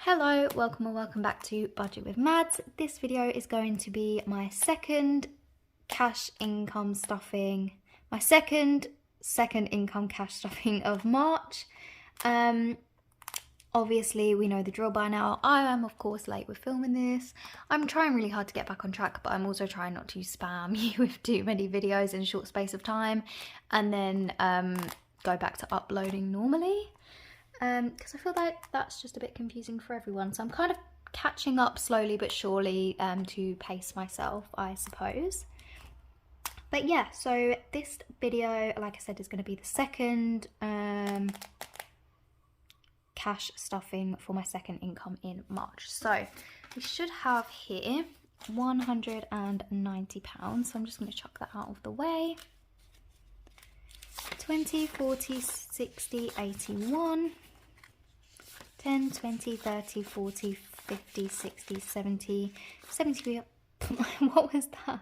Hello, welcome or welcome back to Budget with Mads. This video is going to be my second cash income stuffing, my second income cash stuffing of March. Obviously we know the drill by now. I am of course late with filming this. I'm trying really hard to get back on track, but I'm also trying not to spam you with too many videos in a short space of time and then go back to uploading normally. Because I feel like that's just a bit confusing for everyone. So I'm kind of catching up slowly but surely to pace myself, I suppose. But yeah, so this video, like I said, is going to be the second cash stuffing for my second income in March. So we should have here £190. So I'm just going to chuck that out of the way. 20, 40, 60, 81. 10, 20, 30, 40, 50, 60, 70, 70, what was that?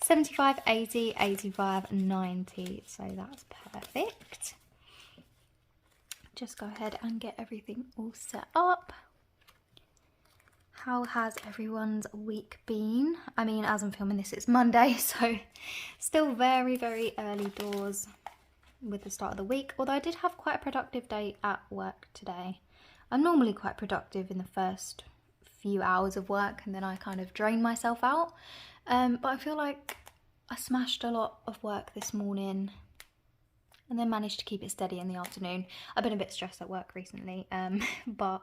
75, 80, 85, 90. So that's perfect. Just go ahead and get everything all set up. How has everyone's week been? I mean, as I'm filming this, it's Monday, so still very, very early doors with the start of the week. Although I did have quite a productive day at work today. I'm normally quite productive in the first few hours of work and then I kind of drain myself out. But I feel like I smashed a lot of work this morning and then managed to keep it steady in the afternoon. I've been a bit stressed at work recently, but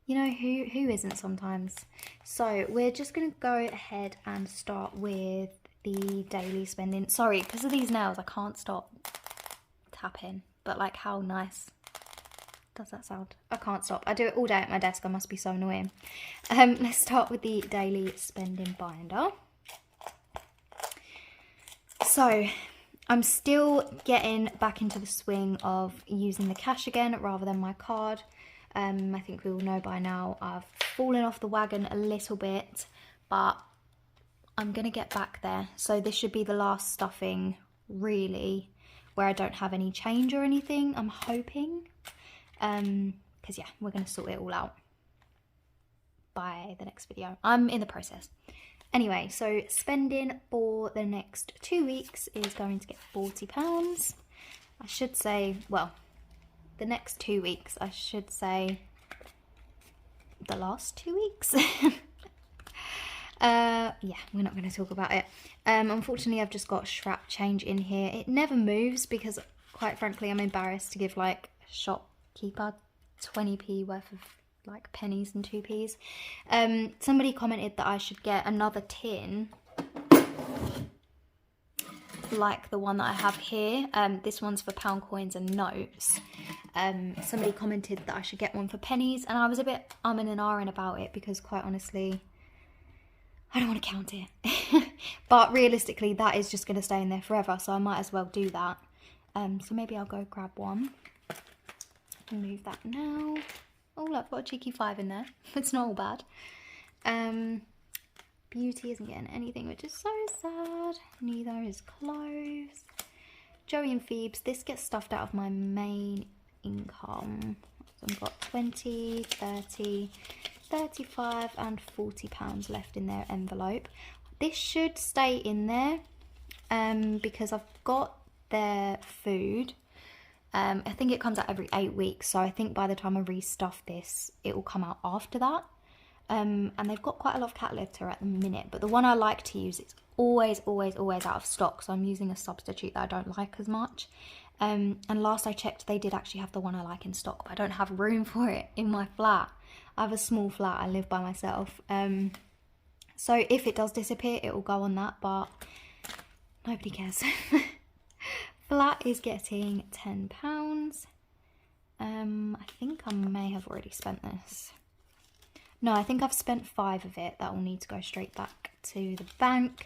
you know, who isn't sometimes? So we're just going to go ahead and start with the daily spending. Sorry, because of these nails, I can't stop tapping, but like how nice does that sound? I can't stop. I do it all day at my desk. I must be so annoying. Let's start with the daily spending binder. So I'm still getting back into the swing of using the cash again rather than my card. I think we all know by now I've fallen off the wagon a little bit, but I'm going to get back there. So this should be the last stuffing really where I don't have any change or anything, I'm hoping. Because yeah, we're going to sort it all out by the next video. I'm in the process. Anyway, so spending for the next 2 weeks is going to get £40. I should say, well, the next 2 weeks, I should say the last 2 weeks. Yeah, we're not going to talk about it. Unfortunately, I've just got scrap change in here. It never moves because, quite frankly, I'm embarrassed to give like shopkeeper 20p worth of like pennies and 2p's. Somebody commented that I should get another tin like the one that I have here. This one's for pound coins and notes. Somebody commented that I should get one for pennies, and I was a bit umming and ahhing about it because quite honestly I don't want to count it. But realistically that is just going to stay in there forever, so I might as well do that. So maybe I'll go grab one. Move that now. Oh look, I've got a cheeky 5 in there. It's not all bad. Beauty isn't getting anything, which is so sad. Neither is clothes. Joey and Phoebes, this gets stuffed out of my main income. So I've got 20, 30, 35 and £40 left in their envelope. This should stay in there because I've got their food. I think it comes out every 8 weeks, so I think by the time I restuff this, it will come out after that. And they've got quite a lot of cat litter at the minute, but the one I like to use, it's always out of stock, so I'm using a substitute that I don't like as much. And last I checked, they did actually have the one I like in stock, but I don't have room for it in my flat. I have a small flat, I live by myself. So if it does disappear, it will go on that, but nobody cares. Flat is getting £10. I think I may have already spent this. No, I think I've spent 5 of it. That will need to go straight back to the bank.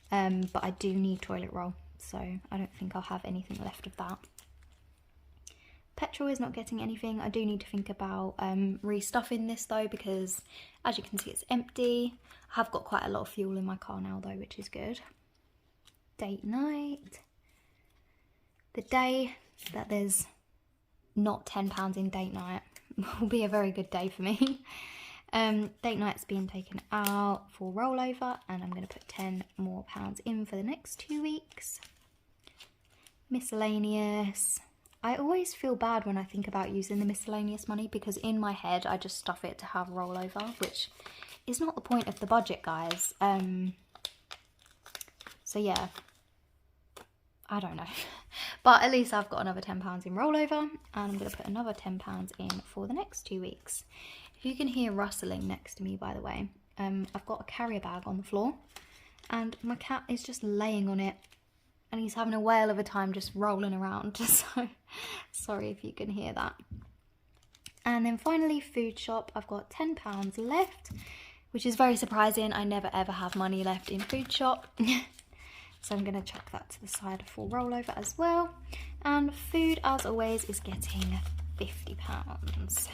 But I do need toilet roll, so I don't think I'll have anything left of that. Petrol is not getting anything. I do need to think about restuffing this though, because as you can see it's empty. I have got quite a lot of fuel in my car now though, which is good. Date night. The day that there's not £10 in date night, will be a very good day for me. Date night's being taken out for rollover, and I'm going to put £10 more in for the next 2 weeks. Miscellaneous. I always feel bad when I think about using the miscellaneous money, because in my head I just stuff it to have rollover, which is not the point of the budget, guys. So yeah, I don't know. But at least I've got another £10 in rollover, and I'm going to put another £10 in for the next 2 weeks. If you can hear rustling next to me, by the way, I've got a carrier bag on the floor, and my cat is just laying on it, and he's having a whale of a time just rolling around. So sorry if you can hear that. And then finally, food shop. I've got £10 left, which is very surprising. I never ever have money left in food shop. So I'm going to chuck that to the side for rollover as well. And food, as always, is getting £50.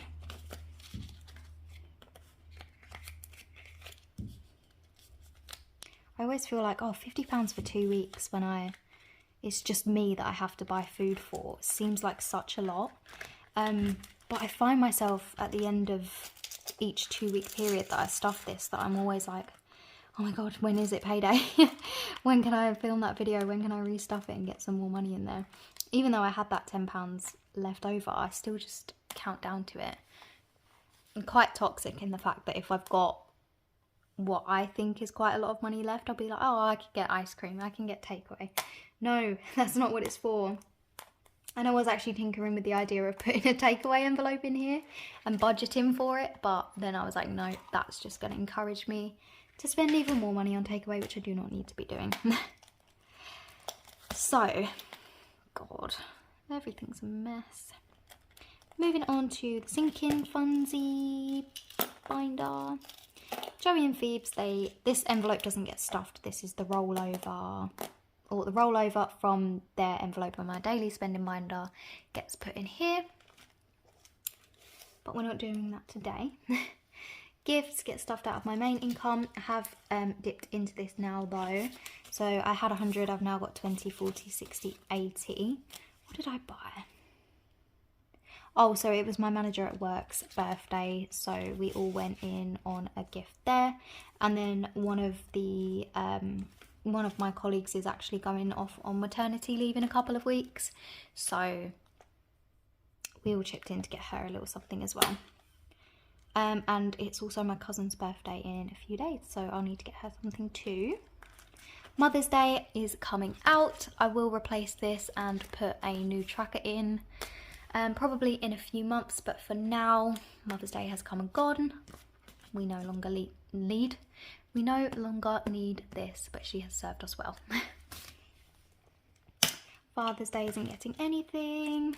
I always feel like, oh, £50 for 2 weeks when it's just me that I have to buy food for. It seems like such a lot. But I find myself at the end of each 2 week period that I stuff this, that I'm always like, oh my God, when is it payday? When can I film that video? When can I restuff it and get some more money in there? Even though I had that £10 left over, I still just count down to it. I'm quite toxic in the fact that if I've got what I think is quite a lot of money left, I'll be like, oh, I could get ice cream, I can get takeaway. No, that's not what it's for. And I was actually tinkering with the idea of putting a takeaway envelope in here and budgeting for it, but then I was like, no, that's just going to encourage me to spend even more money on takeaway, which I do not need to be doing. So, God, everything's a mess. Moving on to the sinking funsy binder. Joey and Phoebes, this envelope doesn't get stuffed. This is the rollover, or the rollover from their envelope on my daily spending binder gets put in here. But we're not doing that today. Gifts get stuffed out of my main income. I have dipped into this now though. So I had 100, I've now got 20, 40, 60, 80. What did I buy? Oh, so it was my manager at work's birthday, so we all went in on a gift there. And then one of my colleagues is actually going off on maternity leave in a couple of weeks, so we all chipped in to get her a little something as well. And it's also my cousin's birthday in a few days, so I'll need to get her something too. Mother's Day is coming out. I will replace this and put a new tracker in. Probably in a few months, but for now, Mother's Day has come and gone. We no longer need this, but she has served us well. Father's Day isn't getting anything.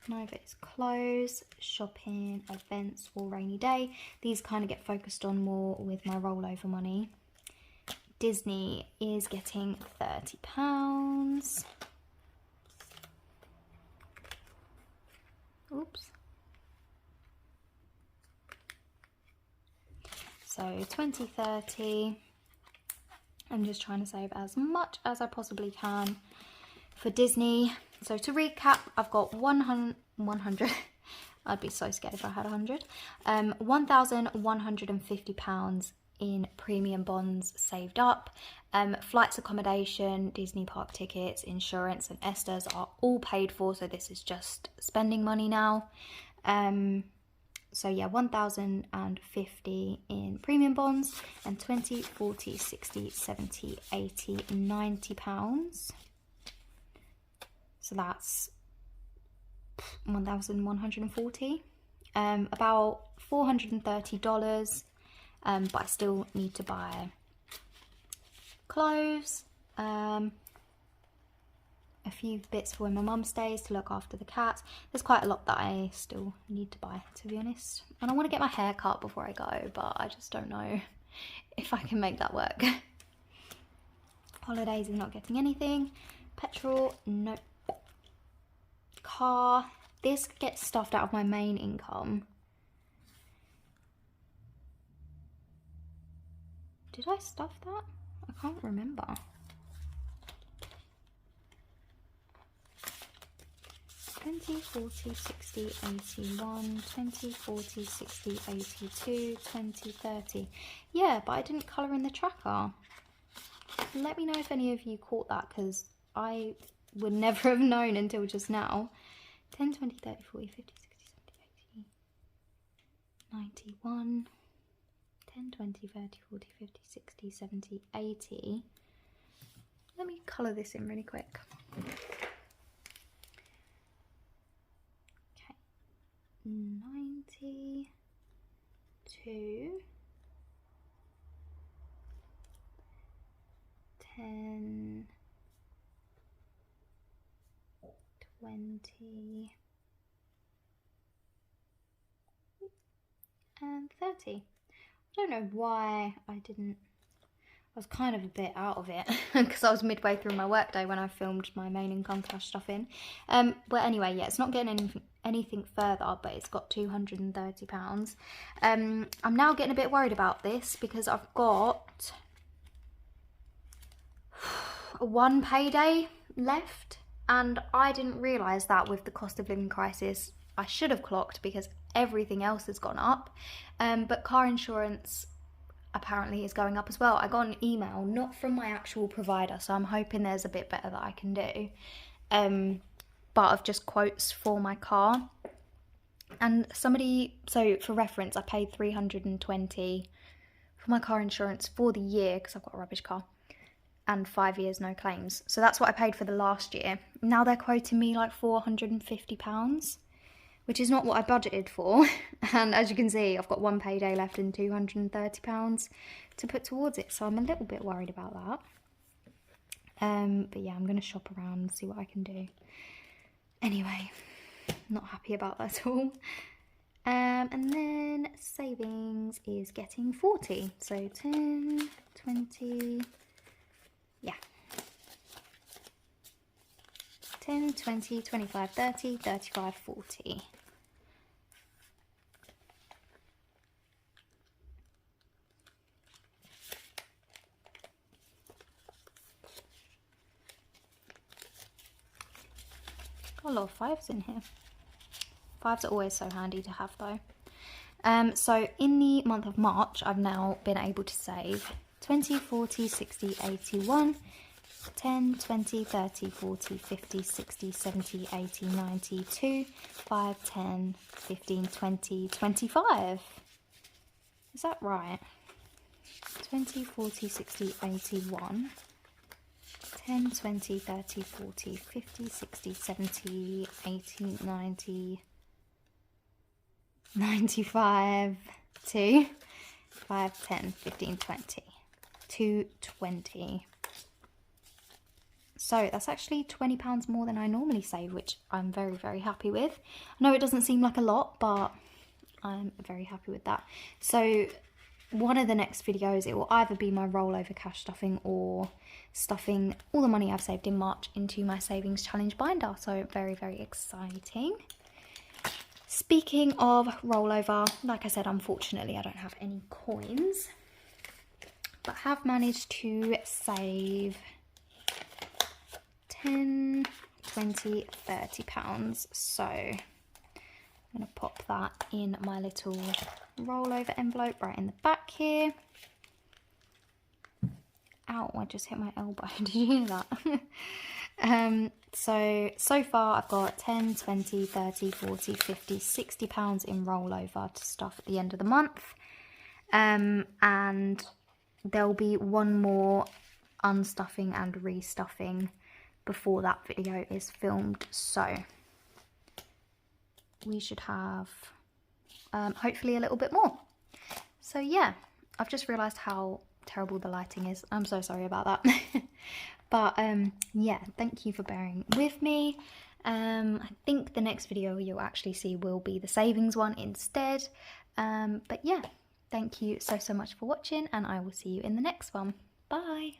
None of it is clothes, shopping, events, or rainy day. These kind of get focused on more with my rollover money. Disney is getting £30. Oops. So 20, 30. I'm just trying to save as much as I possibly can for Disney. So to recap, I've got 100. I'd be so scared if I had 100. £1,150 in premium bonds saved up. Flights, accommodation, Disney park tickets, insurance and Esther's are all paid for, so this is just spending money now. So yeah, 1,050 in premium bonds and 20, 40, 60, 70, 80, 90 pounds. So that's 1,140. About $430. But I still need to buy clothes, a few bits for when my mum stays to look after the cats. There's quite a lot that I still need to buy, to be honest. And I want to get my hair cut before I go, but I just don't know if I can make that work. Holidays is not getting anything. Petrol, nope. Car, this gets stuffed out of my main income. Did I stuff that? I can't remember. 20, 40, 60, 81, 20, 40, 60, 82, 20, 30. Yeah, but I didn't colour in the tracker. Let me know if any of you caught that, because I would never have known until just now. 10, 20, 30, 40, 50, 60, 70, 80, 91, 10, 20, 30, 40, 50, 60, 70, 80. Let me colour this in really quick. Okay, 92, 10, 20, and 30. I don't know why I didn't. I was kind of a bit out of it because I was midway through my workday when I filmed my main income cash stuff in. But anyway, yeah, it's not getting anything further, but it's got £230. I'm now getting a bit worried about this because I've got one payday left, and I didn't realise that with the cost of living crisis. I should have clocked because everything else has gone up, but car insurance apparently is going up as well. I got an email, not from my actual provider, so I'm hoping there's a bit better that I can do, but of just quotes for my car. And somebody, so for reference, I paid $320 for my car insurance for the year because I've got a rubbish car, and 5 years no claims. So that's what I paid for the last year. Now they're quoting me like £450, which is not what I budgeted for. And as you can see, I've got one payday left and £230 to put towards it. So I'm a little bit worried about that. But yeah, I'm going to shop around and see what I can do. Anyway, not happy about that at all. And then savings is getting 40. So 10, 20, yeah. 10, 20, 25, 30, 35, 40. Got a lot of fives in here. Fives are always so handy to have though. So in the month of March, I've now been able to save 20, 40, 60, 81, 10, 20, 30, 40, 50, 60, 70, 80, 90, 2, 5, 10, 15, 20, 25. Is that right? 20, 40, 60, 81, 10, 20, 30, 40, 50, 60, 70, 80, 90, 95, 2, 5, 10, 15, 20, 220. So that's actually £20 more than I normally save, which I'm very, very happy with. I know it doesn't seem like a lot, but I'm very happy with that. So one of the next videos, it will either be my rollover cash stuffing or stuffing all the money I've saved in March into my savings challenge binder. So very, very exciting. Speaking of rollover, like I said, unfortunately I don't have any coins, but have managed to save 10, 20, £30. So I'm going to pop that in my little rollover envelope right in the back here. Ow, I just hit my elbow. Did you hear that? So far I've got 10, 20, 30, 40, 50, £60 in rollover to stuff at the end of the month. And there'll be one more unstuffing and restuffing before that video is filmed. So we should have hopefully a little bit more. So yeah, I've just realised how terrible the lighting is. I'm so sorry about that. But yeah, thank you for bearing with me. I think the next video you'll actually see will be the savings one instead. But yeah, thank you so much for watching, and I will see you in the next one. Bye.